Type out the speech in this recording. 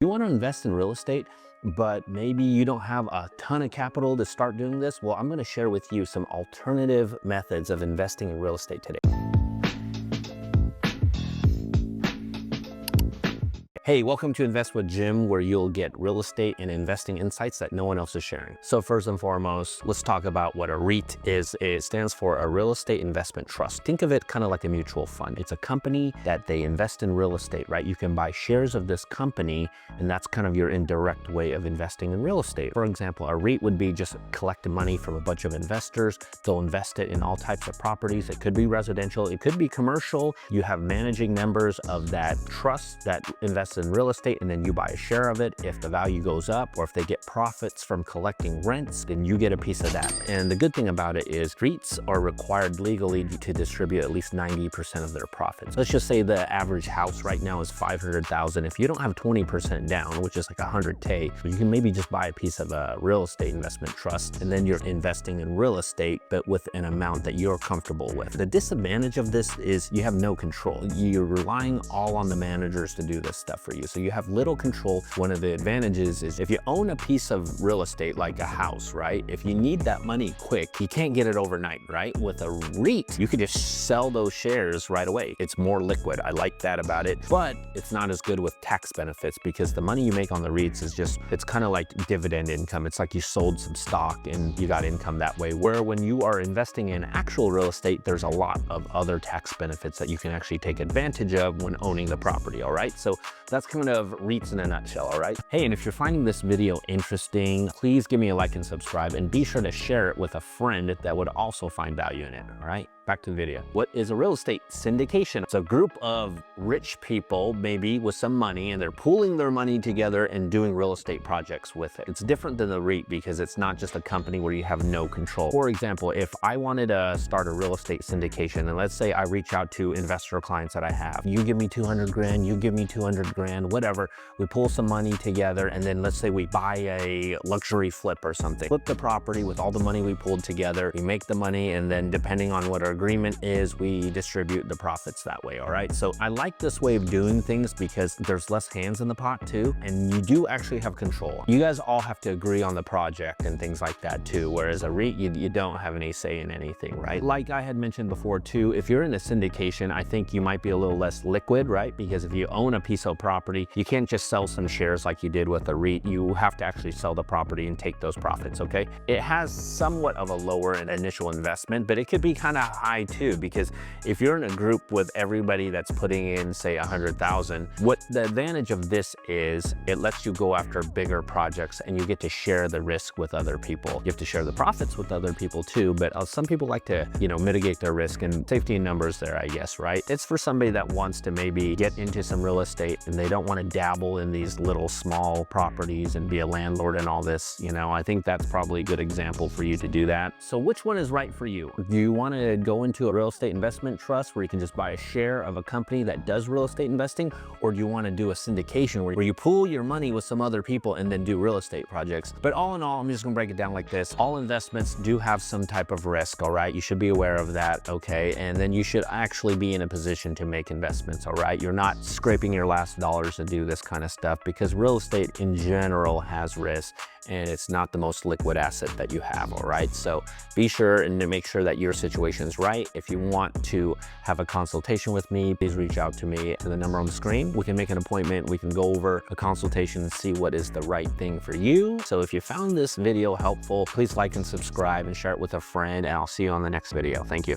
You want to invest in real estate, but maybe you don't have a ton of capital to start doing this? Well, I'm going to share with you some alternative methods of investing in real estate today. Hey, welcome to Invest with Jim, where you'll get real estate and investing insights that no one else is sharing. So first and foremost, let's talk about what a REIT is. It stands for a real estate investment trust. Think of it kind of like a mutual fund. It's a company that they invest in real estate, right? You can buy shares of this company, and that's kind of your indirect way of investing in real estate. For example, a REIT would be just collecting money from a bunch of investors. They'll invest it in all types of properties. It could be residential, it could be commercial. You have managing members of that trust that invest in real estate, and then you buy a share of it. If the value goes up, or if they get profits from collecting rents, then you get a piece of that. And the good thing about it is REITs are required legally to distribute at least 90% of their profits. Let's just say the average house right now is $500,000. If you don't have 20% down, which is like $100K, you can maybe just buy a piece of a real estate investment trust, and then you're investing in real estate, but with an amount that you're comfortable with. The disadvantage of this is you have no control. You're relying all on the managers to do this stuff for you. So you have little control. One of the advantages is if you own a piece of real estate, like a house, right? If you need that money quick, you can't get it overnight, right? With a REIT, you could just sell those shares right away. It's more liquid. I like that about it, but it's not as good with tax benefits, because the money you make on the REITs is just, it's kind of like dividend income. It's like you sold some stock and you got income that way. Where when you are investing in actual real estate, there's a lot of other tax benefits that you can actually take advantage of when owning the property, all right? So that's kind of REITs in a nutshell, all right? Hey, and if you're finding this video interesting, please give me a like and subscribe, and be sure to share it with a friend that would also find value in it, all right? Back to the video. What is a real estate syndication? It's a group of rich people, maybe with some money, and they're pooling their money together and doing real estate projects with it. It's different than the REIT because it's not just a company where you have no control. For example, if I wanted to start a real estate syndication, and let's say I reach out to investor clients that I have, you give me 200 grand, you give me 200 grand, whatever, we pull some money together, and then let's say we buy a luxury flip or something. Flip the property with all the money we pulled together, we make the money, and then depending on what our agreement is, we distribute the profits that way, all right? So I like this way of doing things because there's less hands in the pot too, and you do actually have control. You guys all have to agree on the project and things like that too, whereas a REIT, you don't have any say in anything, right? Like I had mentioned before too, if you're in a syndication, I think you might be a little less liquid, right? Because if you own a piece of property, you can't just sell some shares like you did with a REIT. You have to actually sell the property and take those profits, okay? It has somewhat of a lower initial investment, but it could be kind of high too, because if you're in a group with everybody that's putting in, say, 100,000, what the advantage of this is, it lets you go after bigger projects and you get to share the risk with other people. You have to share the profits with other people too, but some people like to, mitigate their risk, and safety in numbers there, I guess, right? It's for somebody that wants to maybe get into some real estate and they don't want to dabble in these little small properties and be a landlord and all this, I think that's probably a good example for you to do that. So which one is right for you? Do you want to go into a real estate investment trust where you can just buy a share of a company that does real estate investing, or do you want to do a syndication where you pool your money with some other people and then do real estate projects? But all in all, I'm just gonna break it down like this. All investments do have some type of risk, all right? You should be aware of that, okay? And then you should actually be in a position to make investments, all right? You're not scraping your last dollars to do this kind of stuff, because real estate in general has risk, and it's not the most liquid asset that you have, all right? So be sure and make sure that your situation is right. If you want to have a consultation with me, please reach out to me to the number on the screen. We can make an appointment. We can go over a consultation and see what is the right thing for you. So if you found this video helpful, please like and subscribe and share it with a friend, and I'll see you on the next video. Thank you.